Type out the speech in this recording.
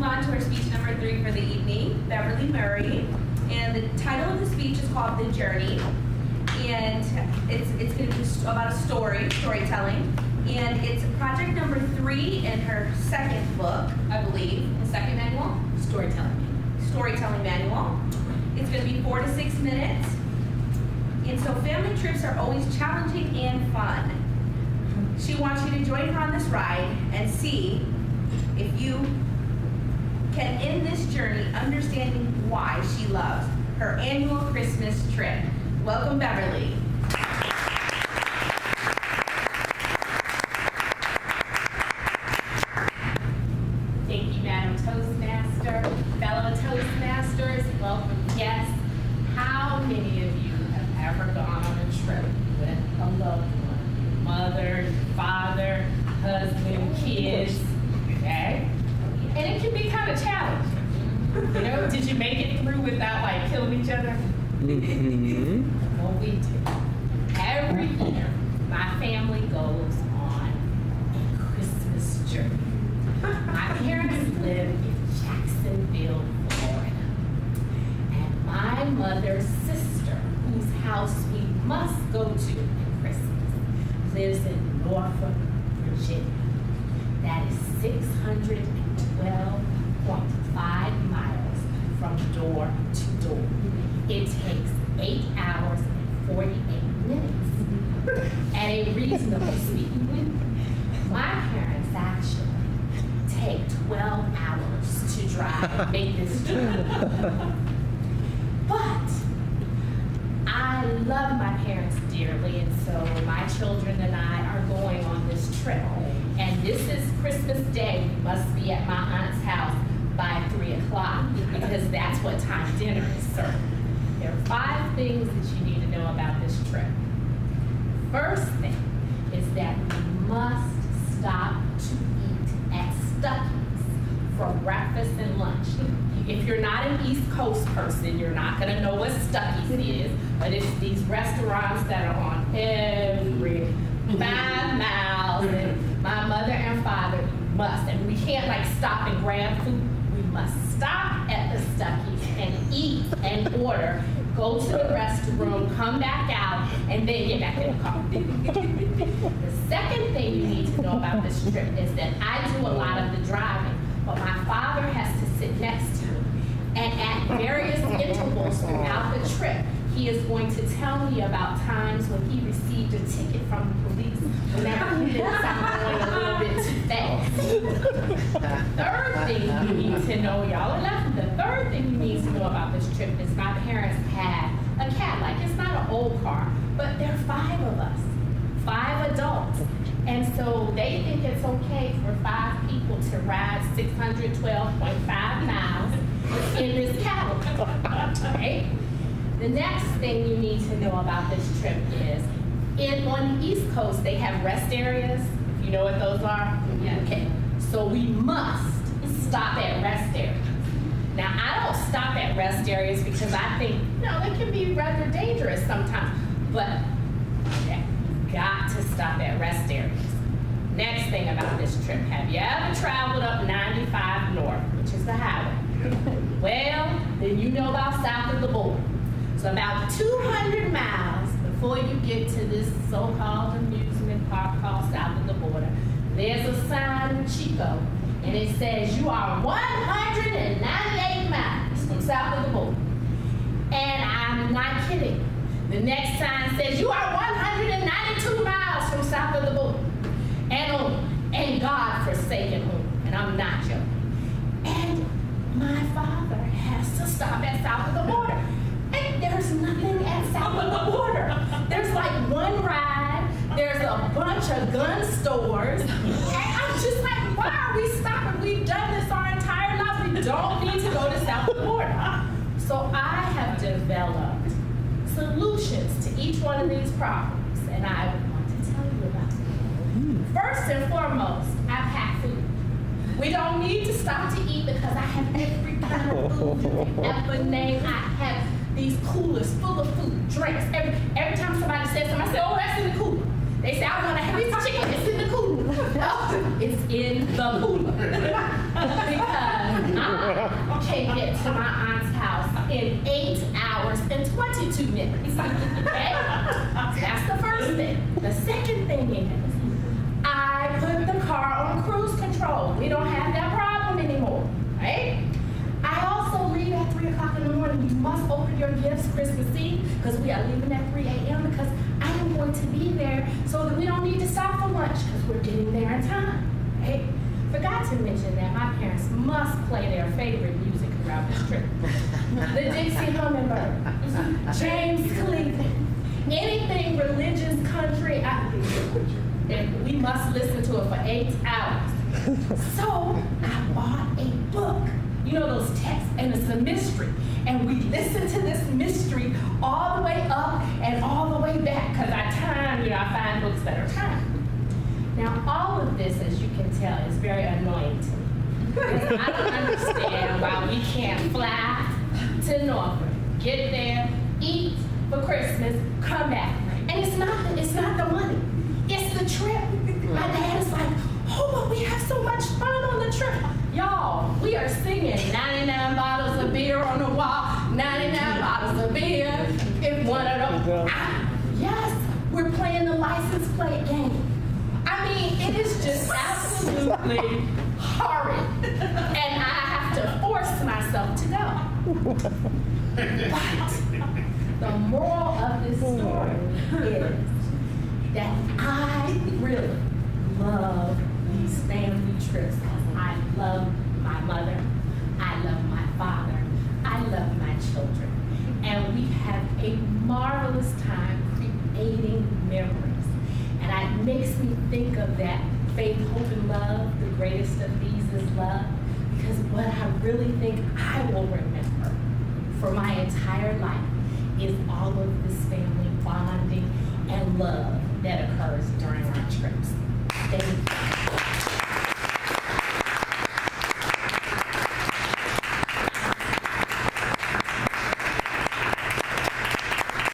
move on to our speech number 3 for the evening, Beverly Murray. And the title of the speech is called The Journey. And it's going to be about a storytelling. And it's project number 3 in her second book, I believe, the second manual? Storytelling manual. It's going to be 4 to 6 minutes. And so family trips are always challenging and fun. She wants you to join her on this ride and see if you can end this journey understanding why she loves her annual Christmas trip. Welcome, Beverly. Thank you, Madam Toastmaster. Fellow Toastmasters, welcome guests. How many of you have ever gone on a trip with a loved one? Your mother, your father, husband, kids, okay? And it can be kind of challenging. You know, did you make it through without like killing each other? Well, we do. Every year, my family goes on a Christmas journey. My parents live in Jacksonville, Florida. And my mother's sister, whose house we must go to at Christmas, lives in Norfolk, Virginia. That is 612.5 miles from door to door. It takes 8 hours and 48 minutes. At a reasonable speed. My parents actually take 12 hours to drive and make this journey. But I love my parents dearly, and so my children and I are going on this trip. And this is Christmas Day. We must be at my aunt's house by 3 o'clock because that's what time dinner is served. There are 5 things that you need to know about this trip. First thing is that we must stop to eat at Stuckey's for breakfast and lunch. If you're not an East Coast person, you're not going to know what Stuckey's is, but it's these restaurants that are on every 5 miles, and my mother and father must, and we can't like stop and grab food. We must stop at the Stuckey's and eat and order, go to the restroom, come back out, and then get back in the car. The second thing you need to know about this trip is that I do a lot of the driving, but my father has to sit next to me. And at various intervals throughout the trip, he is going to tell me about times when he received a ticket from the police whenever he thinks I'm going a little bit too fast. The third thing you need to know, y'all are laughing, the third thing you need to know about this trip is my parents had a Cadillac. It's not an old car, but there are 5 of us, 5 adults. And so they think it's okay for 5 people to ride 612.5 miles in this Cadillac, right? The next thing you need to know about this trip is, on the East Coast, they have rest areas. If you know what those are? Yeah. Okay. So we must stop at rest areas. Now, I don't stop at rest areas because I think, they can be rather dangerous sometimes. But you've got to stop at rest areas. Next thing about this trip, have you ever traveled up 95 North, which is the highway? Well, then you know about south of the border. So about 200 miles before you get to this so-called amusement park called south of the border, there's a sign in Chico, and it says you are 198 miles from south of the border. And I'm not kidding. The next sign says you are 192 miles from south of the border. And God forsaken home. And I'm not joking. And my father has to stop at south of the border. And there's nothing at south of the border. There's like one ride. There's a bunch of gun stores. And I'm just like, why are we stopping? We've done this our entire lives. We don't need to go to south of the border. So I have developed solutions to each one of these problems. And I want to tell you about them. First and foremost, I pack food. We don't need to stop to eat because I have every kind of food you can ever name. I have these coolers full of food, drinks. Every time somebody says something, I say, oh, that's in the cooler. They say, I want to have this chicken. It's in the cooler. No, it's in the cooler. Because to my aunt's house in 8 hours and 22 minutes. Okay? That's the first thing. The second thing is, I put the car on cruise control. We don't have that problem anymore, right? I also leave at 3 o'clock in the morning. You must open your gifts Christmas Eve because we are leaving at 3 a.m. because I am going to be there so that we don't need to stop for lunch because we're getting there in time, right? Forgot to mention that my parents must play their favorite music throughout this trip. The Dixie Hummingbird, James Cleveland, anything religious, country, we must listen to it for 8 hours. So I bought a book. You know those texts, and it's a mystery. And we listen to this mystery all the way up and all the way back, because I find books that are timed. Now, all of this, as you can tell, is very annoying to me. Because I don't understand why we can't fly to Norfolk, get there, eat for Christmas, come back. And it's not the money, it's the trip. My dad is like, oh, but we have so much fun on the trip. Y'all, we are singing 99 bottles of beer on the wall, 99 bottles of beer. If one of them, yes, we're playing the license plate game. I mean, it is just absolutely horrid. And I have to force myself to go. But the moral of this story is that I really love these family trips. I love my mother, I love my father, I love my children. And we have a marvelous time creating memories. And it makes me think of that faith, hope, and love. The greatest of these is love. Because what I really think I will remember for my entire life is all of this family bonding and love that occurs during